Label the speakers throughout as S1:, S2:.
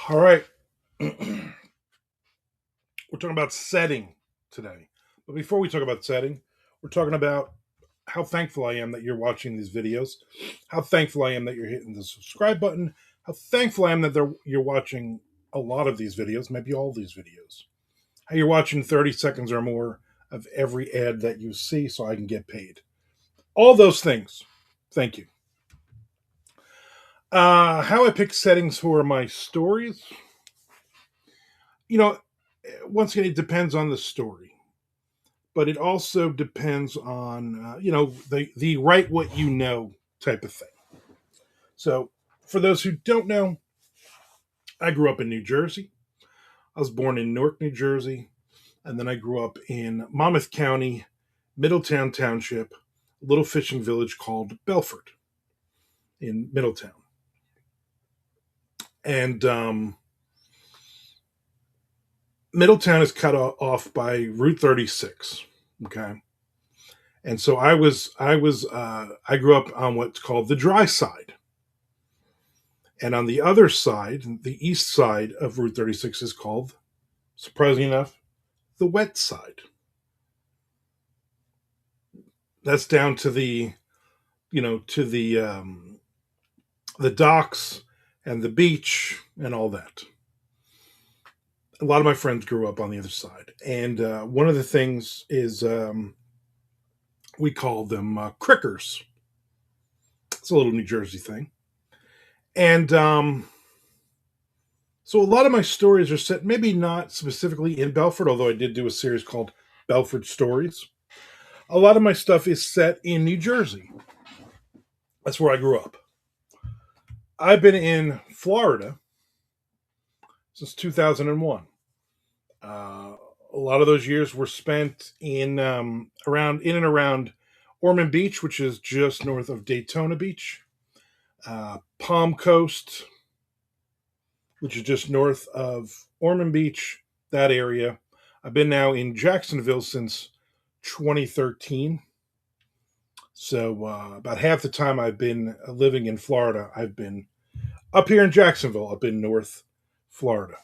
S1: All right. We're talking about setting today. But before we talk about setting, we're talking about how thankful I am that you're watching these videos, how thankful I am that you're hitting the subscribe button, how thankful I am that you're watching a lot of these videos, maybe all these videos, how you're watching 30 seconds or more of every ad that you see so I can get paid. All those things. Thank you. How I pick settings for my stories, you know, once again, it depends on the story, but it also depends on the write what you know type of thing. So, for those who don't know, I grew up in New Jersey. I was born in Newark, New Jersey, and then I grew up in Monmouth County, Middletown Township, a little fishing village called Belford in Middletown. And Middletown is cut off by Route 36. Okay, and so I grew up on what's called the dry side. And on the other side, the east side of Route 36 is called, surprisingly enough, the wet side. That's down to the docks and the beach and all that. A lot of my friends grew up on the other side, and one of the things is we call them crickers. It's a little New Jersey thing, and so a lot of my stories are set, maybe not specifically in Belford, although I did do a series called Belford Stories. A lot of my stuff is set in New Jersey. That's where I grew up. I've been in Florida since 2001. A lot of those years were spent in and around Ormond Beach, which is just north of Daytona Beach, Palm Coast, which is just north of Ormond Beach, that area. I've been now in Jacksonville since 2013. So about half the time I've been living in Florida, I've been up here in Jacksonville, up in North Florida,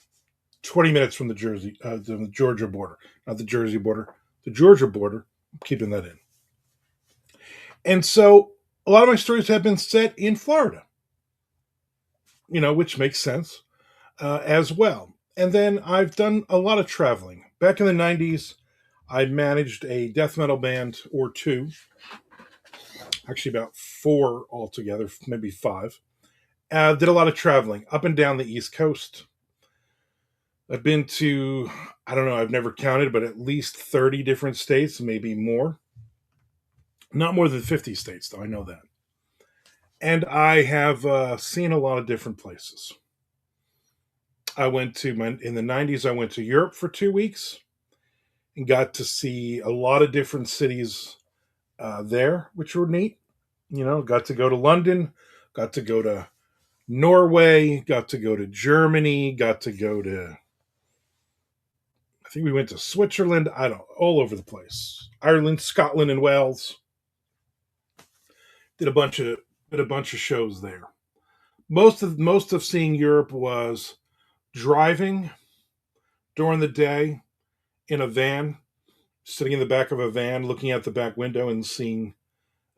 S1: 20 minutes from the Georgia border, not the Jersey border, the Georgia border. I'm keeping that in. And so a lot of my stories have been set in Florida, which makes sense as well. And then I've done a lot of traveling. Back in the 90s, I managed a death metal band or two, actually about four altogether, maybe five. Did a lot of traveling up and down the East Coast. I've been to, I don't know, I've never counted, but at least 30 different states, maybe more. Not more than 50 states, though, I know that. And I have seen a lot of different places. In the 90s, I went to Europe for 2 weeks and got to see a lot of different cities there, which were neat. Got to go to London, got to go to Norway, got to go to Germany, got to go to, I think we went to Switzerland, I don't know, all over the place. Ireland, Scotland, and Wales. Did a bunch of shows there. Most of seeing Europe was driving during the day in a van, sitting in the back of a van, looking out the back window and seeing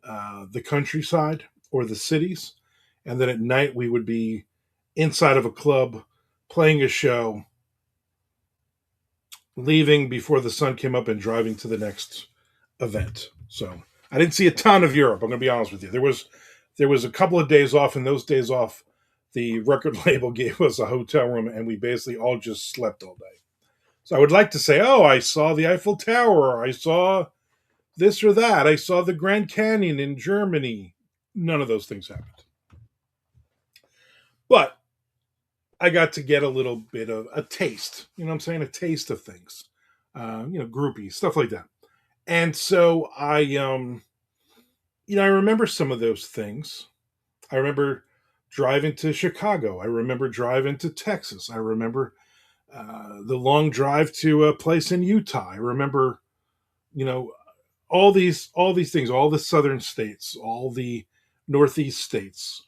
S1: the countryside or the cities. And then at night, we would be inside of a club playing a show, leaving before the sun came up and driving to the next event. So I didn't see a ton of Europe. I'm going to be honest with you. There was a couple of days off, and those days off, the record label gave us a hotel room, and we basically all just slept all day. So I would like to say, oh, I saw the Eiffel Tower, or I saw this or that, I saw the Grand Canyon in Germany. None of those things happened. But I got to get a little bit of a taste, you know what I'm saying? A taste of things, groupies, stuff like that. And so I remember some of those things. I remember driving to Chicago. I remember driving to Texas. I remember the long drive to a place in Utah. I remember, all these things, all the southern states, all the northeast states.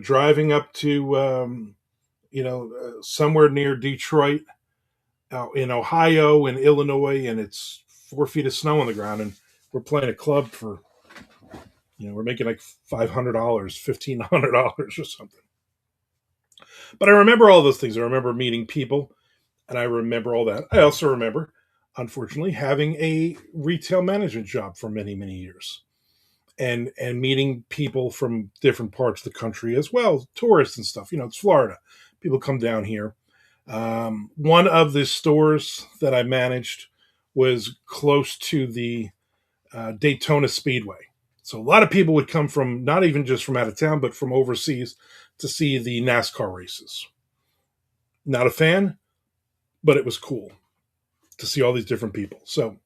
S1: Driving up to somewhere near Detroit, in Ohio and Illinois, and it's 4 feet of snow on the ground, and we're playing a club for, we're making like $500, $1,500 or something. But I remember all those things. I remember meeting people, and I remember all that. I also remember, unfortunately, having a retail management job for many, many years, and meeting people from different parts of the country as well, tourists and stuff. It's Florida. People come down here. One of the stores that I managed was close to the Daytona Speedway. So a lot of people would come from, not even just from out of town, but from overseas to see the NASCAR races. Not a fan, but it was cool to see all these different people. So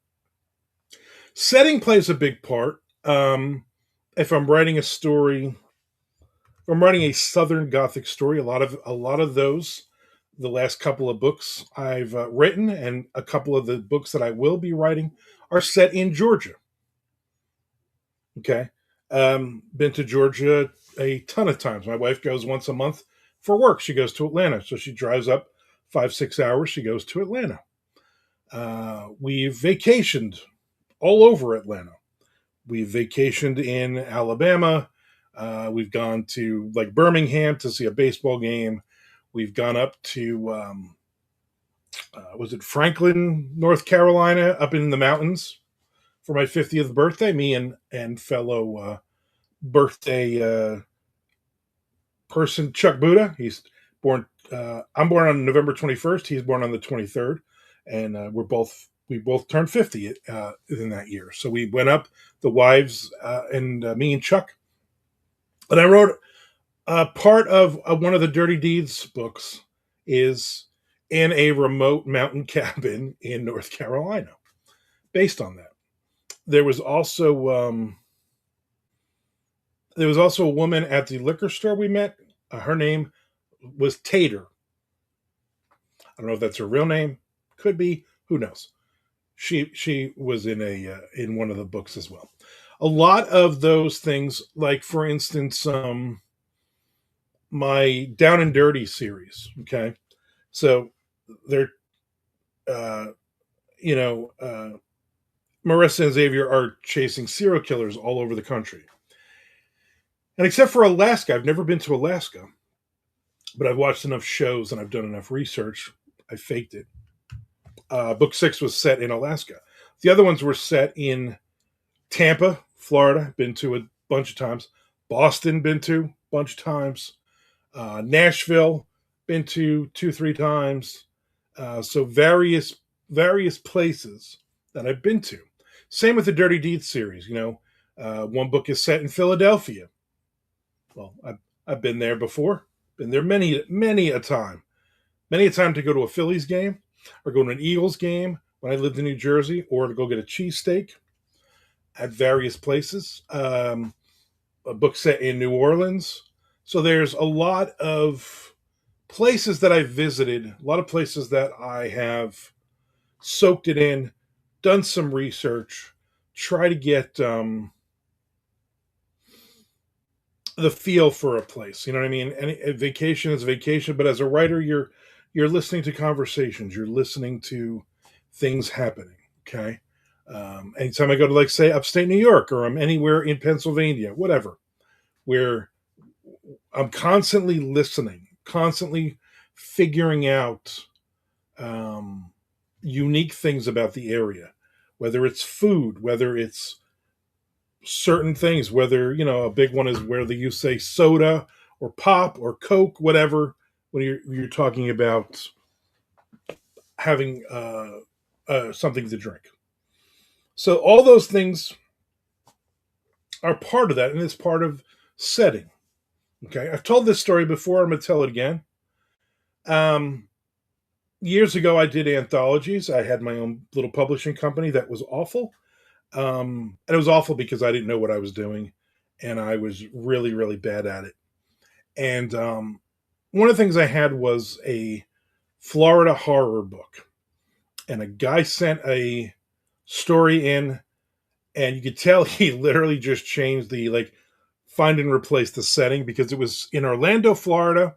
S1: setting plays a big part. If I'm writing a story, if I'm writing a Southern Gothic story, a lot of those, the last couple of books I've written, and a couple of the books that I will be writing, are set in Georgia. Okay. Been to Georgia a ton of times. My wife goes once a month for work. She goes to Atlanta. So she drives up 5-6 hours. She goes to Atlanta. We've vacationed all over Atlanta. We've vacationed in Alabama. We've gone to like Birmingham to see a baseball game. We've gone up to, was it Franklin, North Carolina, up in the mountains for my 50th birthday. Me and fellow birthday person Chuck Buddha. He's born. I'm born on November 21st. He's born on the 23rd, and we both turned 50 in that year. So we went up, the wives and me and Chuck. And I wrote part of one of the Dirty Deeds books is in a remote mountain cabin in North Carolina, based on that. There was also a woman at the liquor store we met. Her name was Tater. I don't know if that's her real name. Could be. Who knows? She was in one of the books as well. A lot of those things, like for instance, my Down and Dirty series. Okay, so they're, Marissa and Xavier are chasing serial killers all over the country. And except for Alaska, I've never been to Alaska, but I've watched enough shows and I've done enough research. I faked it. Book 6 was set in Alaska. The other ones were set in Tampa, Florida. Been to a bunch of times. Boston, been to a bunch of times. Nashville, been to 2-3 times. So various places that I've been to. Same with the Dirty Deeds series. One book is set in Philadelphia. Well, I've been there before. Been there many a time. Many a time to go to a Phillies game or go to an Eagles game when I lived in New Jersey, or to go get a cheesesteak at various places. A book set in New Orleans. So there's a lot of places that I've visited, a lot of places that I have soaked it in, done some research, try to get the feel for a place. You know what I mean? And a vacation is a vacation, but as a writer, you're listening to conversations, you're listening to things happening. Okay. Anytime I go to, like, say, upstate New York, or I'm anywhere in Pennsylvania, whatever, where I'm constantly listening, constantly figuring out unique things about the area, whether it's food, whether it's certain things, whether, a big one is whether you say soda or pop or Coke, whatever, when you're talking about having something to drink. So all those things are part of that, and it's part of setting. Okay, I've told this story before. I'm going to tell it again. Years ago, I did anthologies. I had my own little publishing company that was awful. And it was awful because I didn't know what I was doing, and I was really, really bad at it. And one of the things I had was a Florida horror book, and a guy sent a story in, and you could tell he literally just changed the, like, find and replace the setting, because it was in Orlando, Florida,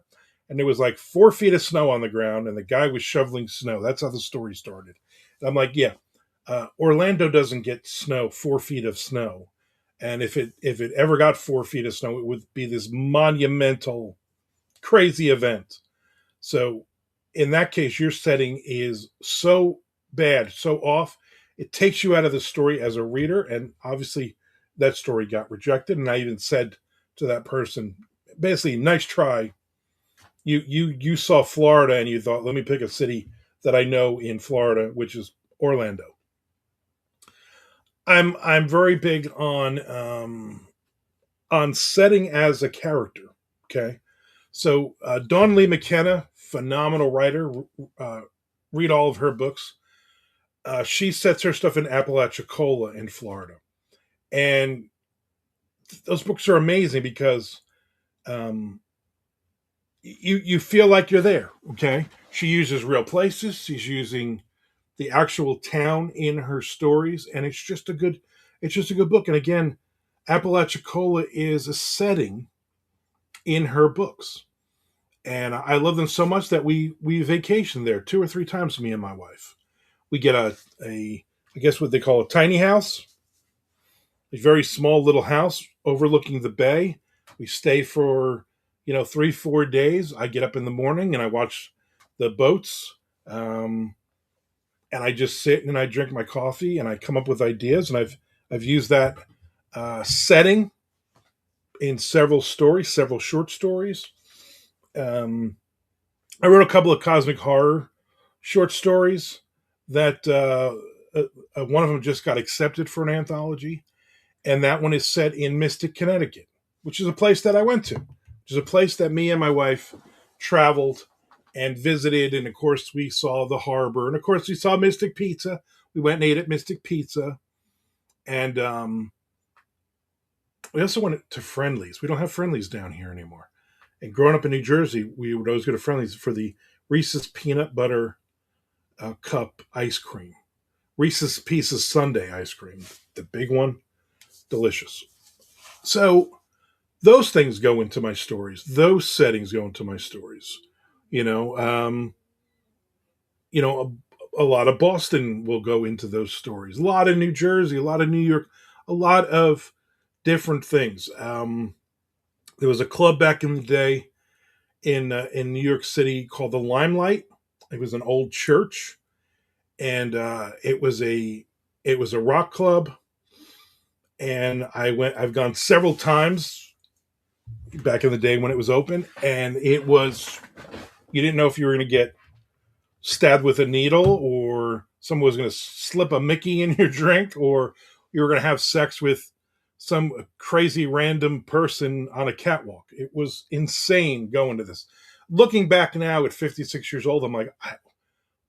S1: and there was like 4 feet of snow on the ground, and the guy was shoveling snow. That's how the story started. And I'm like, yeah, Orlando doesn't get snow, 4 feet of snow, and if it ever got 4 feet of snow, it would be this monumental, crazy event. So in that case, your setting is so bad, so off, it takes you out of the story as a reader. And obviously, that story got rejected. And I even said to that person, basically, nice try. You saw Florida and you thought, let me pick a city that I know in Florida, which is Orlando. I'm very big on setting as a character. Okay, so Dawn Lee McKenna, phenomenal writer. Uh, Read all of her books. She sets her stuff in Apalachicola in Florida, and those books are amazing because um, you feel like you're there. Okay, she uses real places. She's using the actual town in her stories, and it's just a good book. And again, Apalachicola is a setting in her books, and I love them so much that we vacation there 2 or 3 times. Me and my wife, we get a I guess what they call a tiny house, a very small little house overlooking the bay. We stay for 3 4 days. I get up in the morning and I watch the boats, um, and I just sit and I drink my coffee and I come up with ideas. And I've used that setting in several stories, several short stories. Um, I wrote a couple of cosmic horror short stories that one of them just got accepted for an anthology, and that one is set in Mystic, Connecticut, which is a place that I went to, which is a place that me and my wife traveled and visited, and of course we saw the harbor, and of course we saw Mystic Pizza. We went and ate at Mystic Pizza, and we also went to Friendlies. We don't have Friendlies down here anymore. And growing up in New Jersey, we would always go to Friendlies for the Reese's peanut butter cup ice cream, Reese's Pieces Sunday ice cream, the big one, delicious. So those things go into my stories. Those settings go into my stories. You know, um, a lot of Boston will go into those stories. A lot of New Jersey, a lot of New York, a lot of different things. There was a club back in the day in New York City called the Limelight. It was an old church, and it was a rock club. And I've gone several times back in the day when it was open, and it was you didn't know if you were going to get stabbed with a needle, or someone was going to slip a Mickey in your drink, or you were going to have sex with some crazy random person on a catwalk. It was insane going to this. Looking back now at 56 years old, I'm like,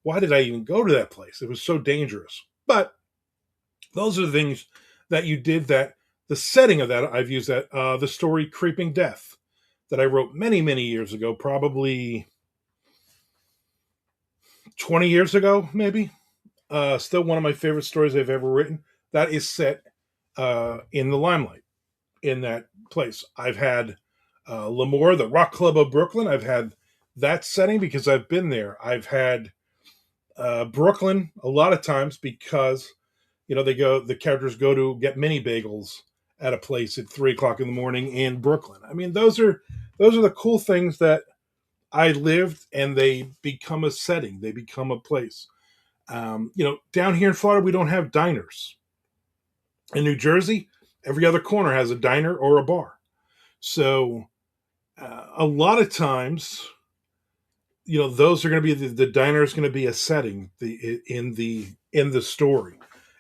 S1: why did I even go to that place? It was so dangerous. But those are the things that you did, that the setting of that, I've used that, the story Creeping Death that I wrote many, many years ago, probably 20 years ago, maybe. Still one of my favorite stories I've ever written. That is set in the Limelight, in that place. I've had Lemoore, the Rock Club of Brooklyn. I've had that setting because I've been there. I've had Brooklyn a lot of times because the characters go to get mini bagels at a place at 3 o'clock in the morning in Brooklyn. I mean, those are the cool things that I lived, and they become a setting. They become a place. Down here in Florida, we don't have diners. In New Jersey, every other corner has a diner or a bar. So a lot of times, those are going to be the diner is going to be a setting in the story.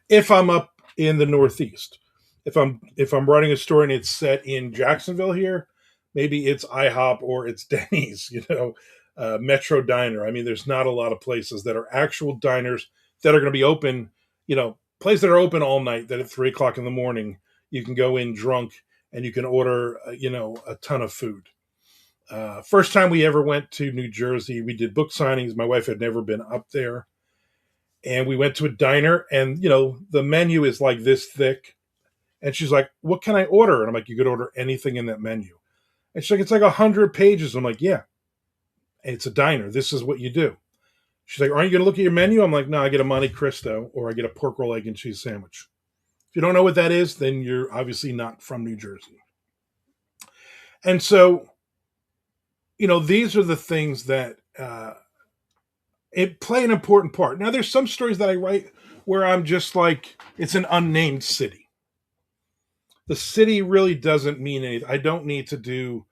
S1: If I'm up in the Northeast, if I'm writing a story and it's set in Jacksonville here, maybe it's IHOP or it's Denny's, Metro Diner. I mean, there's not a lot of places that are actual diners that are going to be open, places that are open all night, that at 3 o'clock in the morning, you can go in drunk and you can order, a ton of food. First time we ever went to New Jersey, we did book signings. My wife had never been up there. And we went to a diner, and, the menu is like this thick. And she's like, what can I order? And I'm like, you could order anything in that menu. And she's like, it's like 100 pages. I'm like, yeah, It's a diner. This is what you do. She's like, aren't you going to look at your menu? I'm like, no, I get a Monte Cristo or I get a pork roll, egg, and cheese sandwich. If you don't know what that is, then you're obviously not from New Jersey. And so, these are the things that it play an important part. Now, there's some stories that I write where I'm just like, it's an unnamed city. The city really doesn't mean anything. I don't need to do,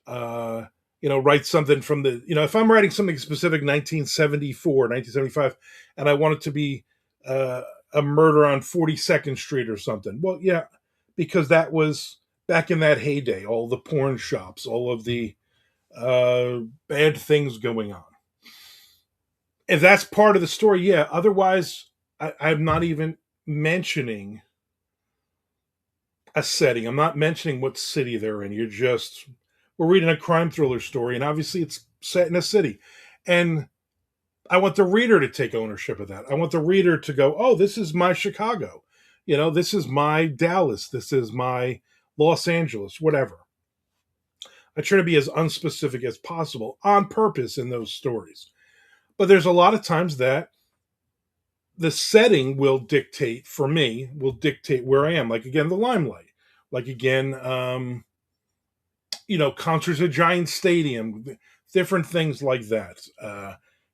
S1: write something from the, if I'm writing something specific, 1974, 1975, and I want it to be a murder on 42nd Street or something. Well, yeah, because that was back in that heyday, all the porn shops, all of the bad things going on. If that's part of the story, yeah. Otherwise, I'm not even mentioning a setting. I'm not mentioning what city they're in. We're reading a crime thriller story, and obviously it's set in a city. And I want the reader to take ownership of that. I want the reader to go, oh, this is my Chicago. This is my Dallas. This is my Los Angeles, whatever. I try to be as unspecific as possible on purpose in those stories. But there's a lot of times that the setting will dictate, for me, where I am. Like, again, the Limelight. Like, again, concerts at Giant Stadium, different things like that.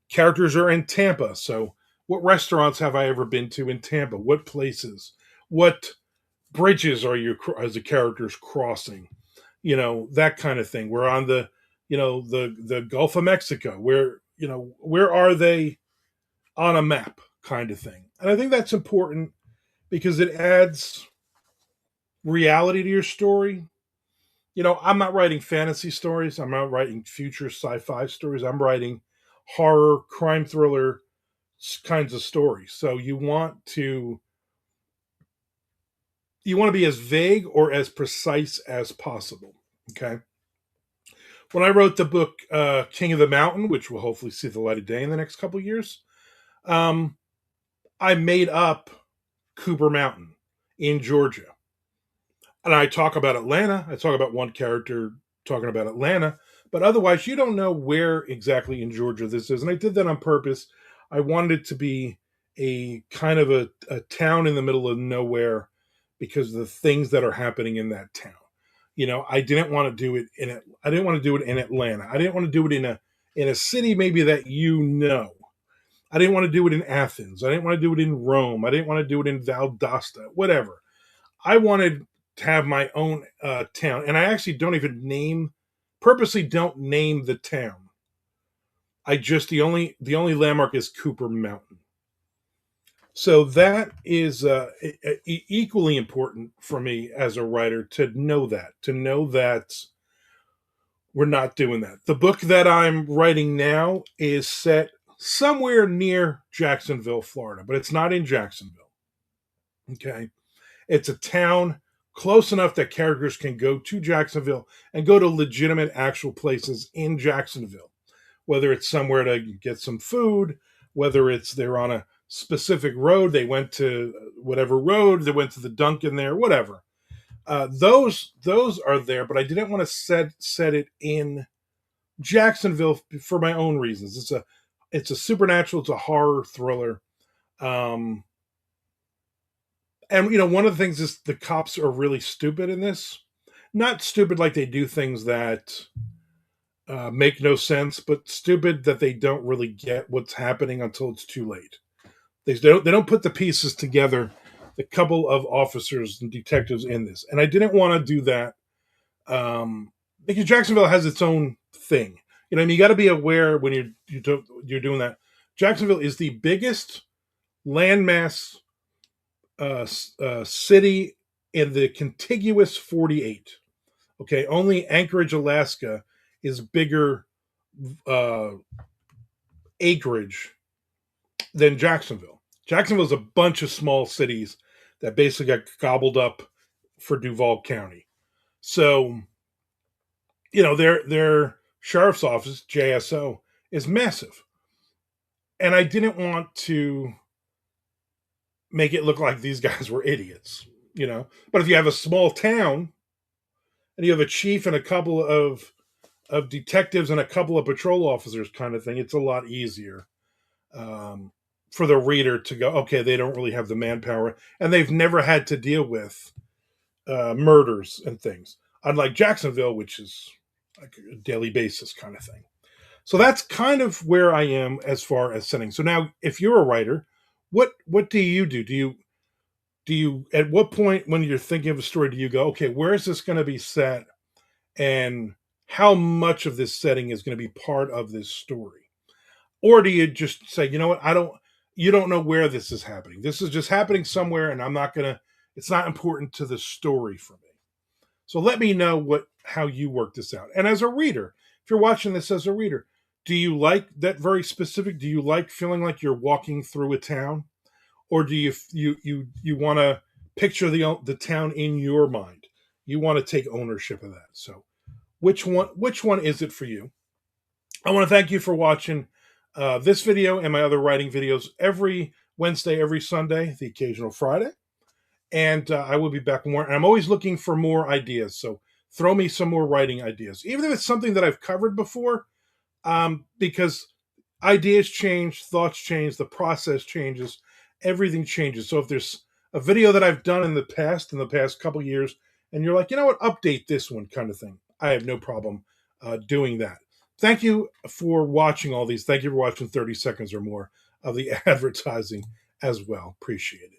S1: Characters are in Tampa. So what restaurants have I ever been to in Tampa? What places? What bridges are you as the characters crossing? That kind of thing. We're on the Gulf of Mexico. Where are they on a map kind of thing? And I think that's important because it adds reality to your story. I'm not writing fantasy stories. I'm not writing future sci-fi stories. I'm writing horror, crime thriller kinds of stories. So you want to be as vague or as precise as possible. Okay. When I wrote the book King of the Mountain, which will hopefully see the light of day in the next couple of years, I made up Cooper Mountain in Georgia. And I talk about Atlanta. I talk about one character talking about Atlanta, but otherwise you don't know where exactly in Georgia this is. And I did that on purpose. I wanted it to be a kind of a town in the middle of nowhere because of the things that are happening in that town. I didn't want to do it I didn't want to do it in Atlanta. I didn't want to do it in a city maybe that I didn't want to do it in Athens. I didn't want to do it in Rome. I didn't want to do it in Valdosta, whatever. I wanted to have my own town. And I actually purposely don't name the town. The only landmark is Cooper Mountain. So that is equally important for me as a writer to know that we're not doing that. The book that I'm writing now is set somewhere near Jacksonville, Florida, but it's not in Jacksonville. Okay. It's a town close enough that characters can go to Jacksonville and go to legitimate actual places in Jacksonville, whether it's somewhere to get some food, whether it's they're on a specific road, they went to whatever road, they went to the Dunkin' there, whatever. Those are there, but I didn't want to set it in Jacksonville for my own reasons. It's a supernatural, it's a horror thriller. And one of the things is the cops are really stupid in this. Not stupid like they do things that make no sense, but stupid that they don't really get what's happening until it's too late. They don't put the pieces together. The couple of officers and detectives in this, and I didn't want to do that because Jacksonville has its own thing. You got to be aware when you're doing that. Jacksonville is the biggest landmass city in the contiguous 48. Okay, only Anchorage, Alaska is bigger acreage than Jacksonville. Jacksonville is a bunch of small cities that basically got gobbled up for Duval County. So, their sheriff's office, JSO, is massive. And I didn't want to make it look like these guys were idiots, But if you have a small town and you have a chief and a couple of of detectives and a couple of patrol officers kind of thing, it's a lot easier um, for the reader to go, okay, they don't really have the manpower, and they've never had to deal with murders and things, unlike Jacksonville, which is like a daily basis kind of thing. So that's kind of where I am as far as setting. So now, if you're a writer, what do you do? Do you at what point when you're thinking of a story do you go, okay, where is this going to be set, and how much of this setting is going to be part of this story? Or do you just say, you know what, you don't know where this is happening. This is just happening somewhere, and I'm not gonna. It's not important to the story for me. So let me know how you work this out. And as a reader, if you're watching this as a reader, do you like that very specific? Do you like feeling like you're walking through a town, or do you want to picture the town in your mind? You want to take ownership of that. So which one is it for you? I want to thank you for watching this video and my other writing videos every Wednesday, every Sunday, the occasional Friday. And I will be back more. And I'm always looking for more ideas. So throw me some more writing ideas, even if it's something that I've covered before, because ideas change, thoughts change, the process changes, everything changes. So if there's a video that I've done in the past couple years, and you're like, you know what, update this one kind of thing, I have no problem doing that. Thank you for watching all these. Thank you for watching 30 seconds or more of the advertising as well. Appreciate it.